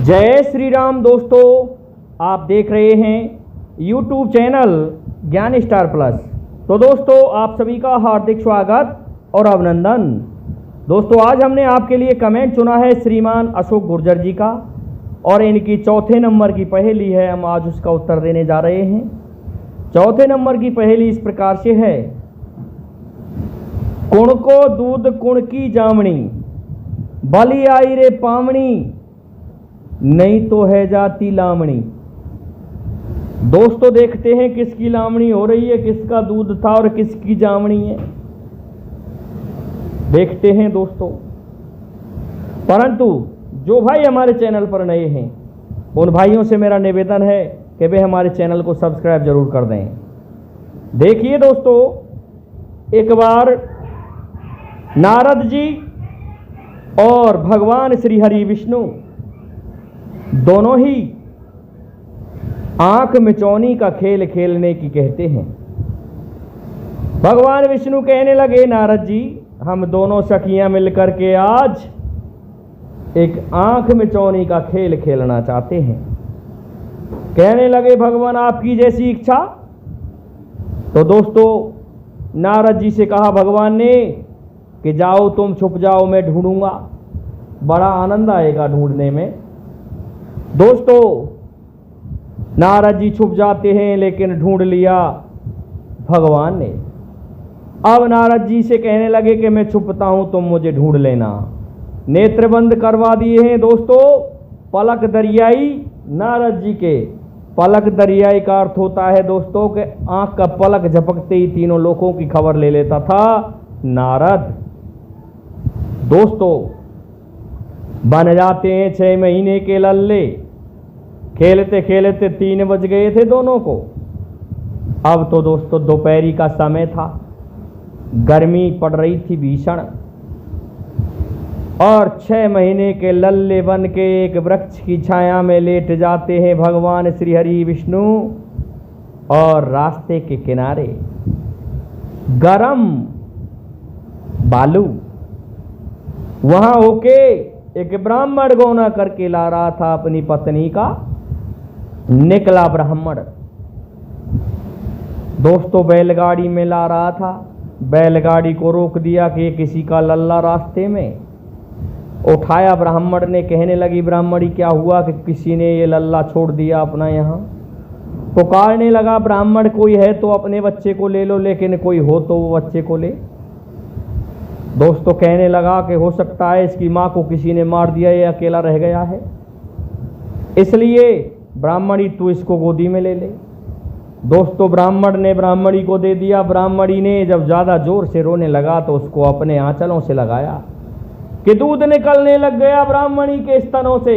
जय श्री राम दोस्तों, आप देख रहे हैं YouTube चैनल ज्ञान स्टार प्लस। तो दोस्तों, आप सभी का हार्दिक स्वागत और अभिनंदन। दोस्तों, आज हमने आपके लिए कमेंट चुना है श्रीमान अशोक गुर्जर जी का, और इनकी चौथे नंबर की पहेली है। हम आज उसका उत्तर देने जा रहे हैं। चौथे नंबर की पहेली इस प्रकार से है। कुण को दूध कुण की जामनी, बली आई रे पामनी, नहीं तो है जाती लामणी। दोस्तों, देखते हैं किसकी लामणी हो रही है, किसका दूध था और किसकी जामणी है। देखते हैं दोस्तों। परंतु जो भाई हमारे चैनल पर नए हैं, उन भाइयों से मेरा निवेदन है कि वे हमारे चैनल को सब्सक्राइब जरूर कर दें। देखिए दोस्तों, एक बार नारद जी और भगवान श्री हरि विष्णु दोनों ही आंख मिचौनी का खेल खेलने की कहते हैं। भगवान विष्णु कहने लगे, नारद जी, हम दोनों सखियां मिलकर के आज एक आंख मिचौनी का खेल खेलना चाहते हैं। कहने लगे, भगवान आपकी जैसी इच्छा। तो दोस्तों, नारद जी से कहा भगवान ने कि जाओ तुम छुप जाओ, मैं ढूंढूंगा, बड़ा आनंद आएगा ढूंढने में। दोस्तों, नारद जी छुप जाते हैं, लेकिन ढूंढ लिया भगवान ने। अब नारद जी से कहने लगे कि मैं छुपता हूं, तुम मुझे ढूंढ लेना। नेत्र बंद करवा दिए हैं दोस्तों। पलक दरियाई नारद जी के। पलक दरियाई का अर्थ होता है दोस्तों कि आंख का पलक झपकते ही तीनों लोगों की खबर ले लेता था नारद। दोस्तों, बन जाते हैं 6 महीने के लल्ले। खेलते खेलते 3 बज गए थे दोनों को। अब तो दोस्तों दोपहरी का समय था, गर्मी पड़ रही थी भीषण, और 6 महीने के लल्ले बन के एक वृक्ष की छाया में लेट जाते हैं भगवान श्री हरि विष्णु। और रास्ते के किनारे गरम बालू, वहां होके एक ब्राह्मण गौना करके ला रहा था अपनी पत्नी का। निकला ब्राह्मण दोस्तों, बैलगाड़ी में ला रहा था। बैलगाड़ी को रोक दिया कि किसी का लल्ला रास्ते में। उठाया ब्राह्मण ने। कहने लगी ब्राह्मणी, क्या हुआ कि किसी ने ये लल्ला छोड़ दिया अपना यहाँ। पुकारने लगा ब्राह्मण, कोई है तो अपने बच्चे को ले लो, लेकिन कोई हो तो वो बच्चे को ले। दोस्तों, कहने लगा कि हो सकता है इसकी माँ को किसी ने मार दिया, ये अकेला रह गया है, इसलिए ब्राह्मणी तू इसको गोदी में ले ले। दोस्तों, ब्राह्मण ने ब्राह्मणी को दे दिया। ब्राह्मणी ने जब ज़्यादा जोर से रोने लगा तो उसको अपने आंचलों से लगाया कि दूध निकलने लग गया ब्राह्मणी के स्तनों से।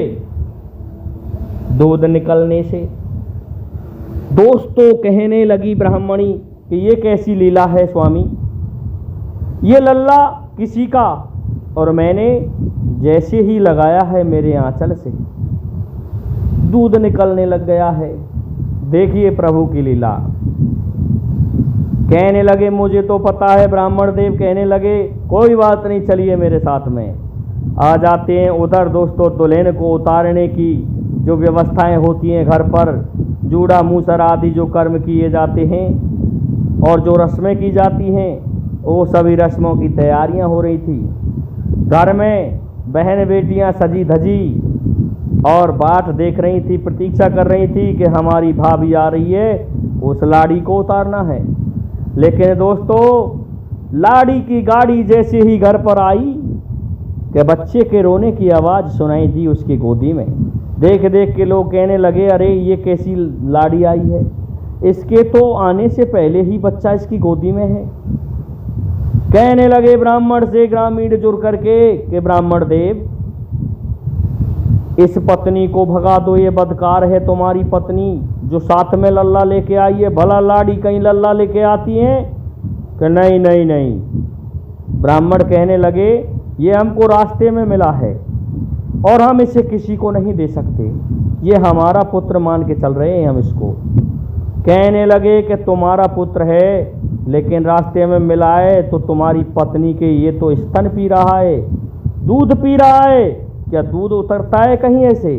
दूध निकलने से दोस्तों कहने लगी ब्राह्मणी कि ये कैसी लीला है स्वामी, ये लल्ला किसी का, और मैंने जैसे ही लगाया है मेरे आंचल से दूध निकलने लग गया है। देखिए प्रभु की लीला। कहने लगे, मुझे तो पता है। ब्राह्मण देव कहने लगे, कोई बात नहीं, चलिए मेरे साथ में। आ जाते हैं उधर दोस्तों। दुल्हन को उतारने की जो व्यवस्थाएं होती हैं घर पर, जूड़ा मूसर आदि जो कर्म किए जाते हैं और जो रस्में की जाती हैं, वो सभी रस्मों की तैयारियां हो रही थी। घर में बहन बेटियां सजी धजी और बाट देख रही थी, प्रतीक्षा कर रही थी कि हमारी भाभी आ रही है, उस लाड़ी को उतारना है। लेकिन दोस्तों, लाड़ी की गाड़ी जैसे ही घर पर आई कि बच्चे के रोने की आवाज़ सुनाई दी उसकी गोदी में। देख देख के लोग कहने लगे, अरे ये कैसी लाड़ी आई है, इसके तो आने से पहले ही बच्चा इसकी गोदी में है। कहने लगे ब्राह्मण से ग्रामीण जुड़ करके कि ब्राह्मण देव, इस पत्नी को भगा दो, ये बदकार है तुम्हारी पत्नी जो साथ में लल्ला लेके आई है। भला लाड़ी कहीं लल्ला लेके आती है कि नहीं नहीं नहीं। ब्राह्मण कहने लगे, ये हमको रास्ते में मिला है और हम इसे किसी को नहीं दे सकते, ये हमारा पुत्र मान के चल रहे हैं हम इसको। कहने लगे कि तुम्हारा पुत्र है, लेकिन रास्ते में मिला है तो तुम्हारी पत्नी के ये तो स्तन पी रहा है, दूध पी रहा है, क्या दूध उतरता है कहीं ऐसे?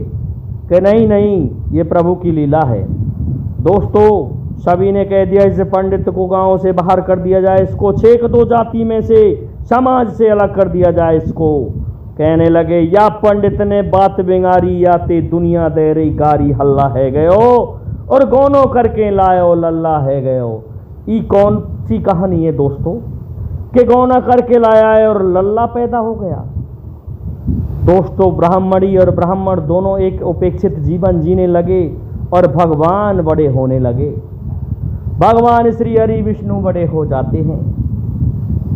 कि नहीं नहीं ये प्रभु की लीला है। दोस्तों सभी ने कह दिया इस पंडित को गांव से बाहर कर दिया जाए, इसको छेक दो जाति में से, समाज से अलग कर दिया जाए इसको। कहने लगे या पंडित ने बात बिगाड़ी या ते दुनिया दे रही गारी, हल्ला है गयो और गोनो करके लायो लल्ला है गयो। ई कौन सी कहानी है दोस्तों कि गौना करके लाया है और लल्ला पैदा हो गया। दोस्तों ब्राह्मणी और ब्राह्मण दोनों एक उपेक्षित जीवन जीने लगे और भगवान बड़े होने लगे। भगवान श्री हरि विष्णु बड़े हो जाते हैं,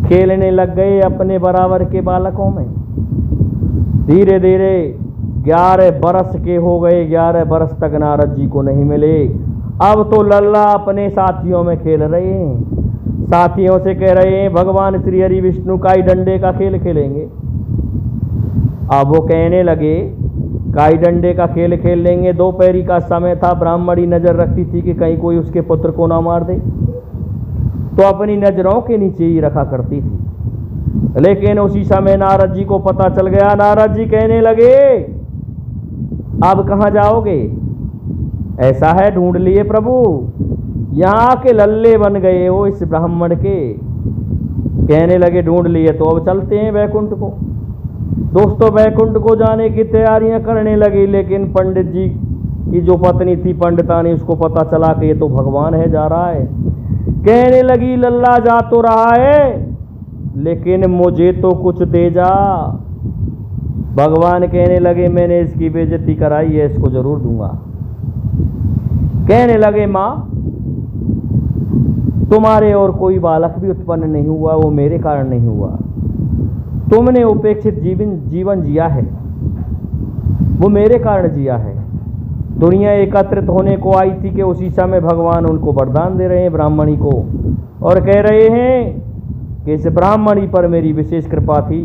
खेलने लग गए अपने बराबर के बालकों में। धीरे धीरे 11 बरस के हो गए, 11 बरस तक नारद जी को नहीं मिले। अब तो लल्ला अपने साथियों में खेल रहे हैं, साथियों से कह रहे हैं भगवान श्री हरि विष्णु काई डंडे का खेल खेलेंगे। अब वो कहने लगे काई डंडे का खेल खेल लेंगे। दोपहरी का समय था, ब्राह्मणी नजर रखती थी कि कहीं कोई उसके पुत्र को ना मार दे, तो अपनी नजरों के नीचे ही रखा करती थी। लेकिन उसी समय नारद जी को पता चल गया। नारद जी कहने लगे अब कहाँ जाओगे? ऐसा है ढूंढ लिए प्रभु, यहाँ के लल्ले बन गए हो इस ब्राह्मण के। कहने लगे ढूंढ लिए तो अब चलते हैं वैकुंठ को। दोस्तों वैकुंठ को जाने की तैयारियां करने लगी, लेकिन पंडित जी की जो पत्नी थी पंडितानी, उसको पता चला कि ये तो भगवान है जा रहा है। कहने लगी लल्ला जा तो रहा है लेकिन मुझे तो कुछ दे जा। भगवान कहने लगे मैंने इसकी बेइज्जती कराई है, इसको जरूर दूंगा। कहने लगे माँ तुम्हारे और कोई बालक भी उत्पन्न नहीं हुआ, वो मेरे कारण नहीं हुआ। तुमने उपेक्षित जीवन जिया है, वो मेरे कारण जिया है। दुनिया एकत्रित होने को आई थी कि उसी समय भगवान उनको वरदान दे रहे हैं ब्राह्मणी को, और कह रहे हैं कि इस ब्राह्मणी पर मेरी विशेष कृपा थी,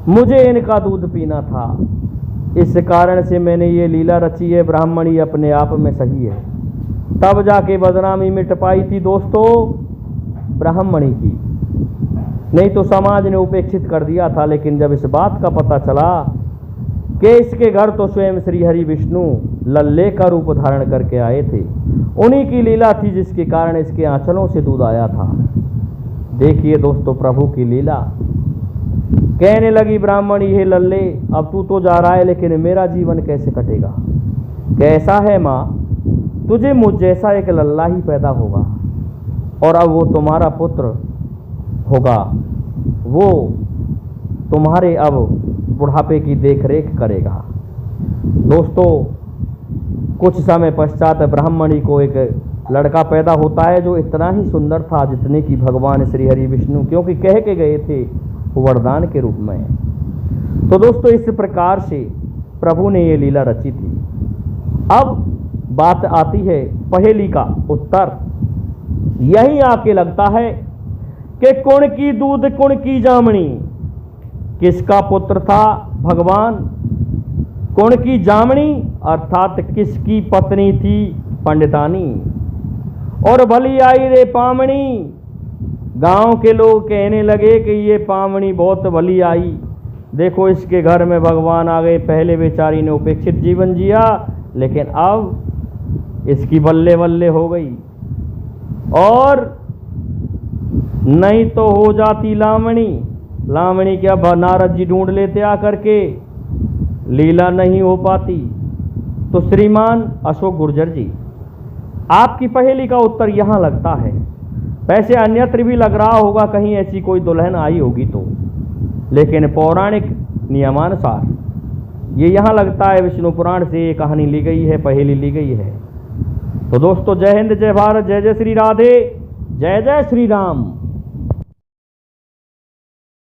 मुझे इनका दूध पीना था, इस कारण से मैंने ये लीला रची है। ब्राह्मणी अपने आप में सही है, तब जाके बदनामी मिट पाई थी दोस्तों ब्राह्मणी की, नहीं तो समाज ने उपेक्षित कर दिया था। लेकिन जब इस बात का पता चला कि इसके घर तो स्वयं श्री हरि विष्णु लल्ले का रूप धारण करके आए थे, उन्हीं की लीला थी जिसके कारण इसके आंचलों से दूध आया था। देखिए दोस्तों प्रभु की लीला। कहने लगी ब्राह्मणी हे लल्ले अब तू तो जा रहा है लेकिन मेरा जीवन कैसे कटेगा? कैसा है माँ, तुझे मुझ जैसा एक लल्ला ही पैदा होगा और अब वो तुम्हारा पुत्र होगा, वो तुम्हारे अब बुढ़ापे की देखरेख करेगा। दोस्तों कुछ समय पश्चात ब्राह्मणी को एक लड़का पैदा होता है जो इतना ही सुंदर था जितने कि भगवान श्री हरि विष्णु क्योंकि कह के गए थे वरदान के रूप में। तो दोस्तों इस प्रकार से प्रभु ने ये लीला रची थी। अब बात आती है पहेली का उत्तर। यही आके लगता है कि कुण की दूध कुण की जामनी, किसका पुत्र था भगवान? कुण की जामनी अर्थात किसकी पत्नी थी पंडितानी। और भली आई रे पामणी, गांव के लोग कहने लगे कि ये पामणी बहुत भली आई, देखो इसके घर में भगवान आ गए। पहले बेचारी ने उपेक्षित जीवन जिया लेकिन अब इसकी बल्ले बल्ले हो गई, और नहीं तो हो जाती लामणी। लामणी क्या नारद जी ढूंढ लेते आकर के, लीला नहीं हो पाती। तो श्रीमान अशोक गुर्जर जी आपकी पहेली का उत्तर यहाँ लगता है। वैसे अन्यत्र भी लग रहा होगा कहीं ऐसी कोई दुल्हन आई होगी तो, लेकिन पौराणिक नियमानुसार ये यहाँ लगता है विष्णु पुराण से ये कहानी ली गई है, पहेली ली गई है। तो दोस्तों जय हिंद, जय भारत, जय जय श्री राधे, जय जय श्री राम।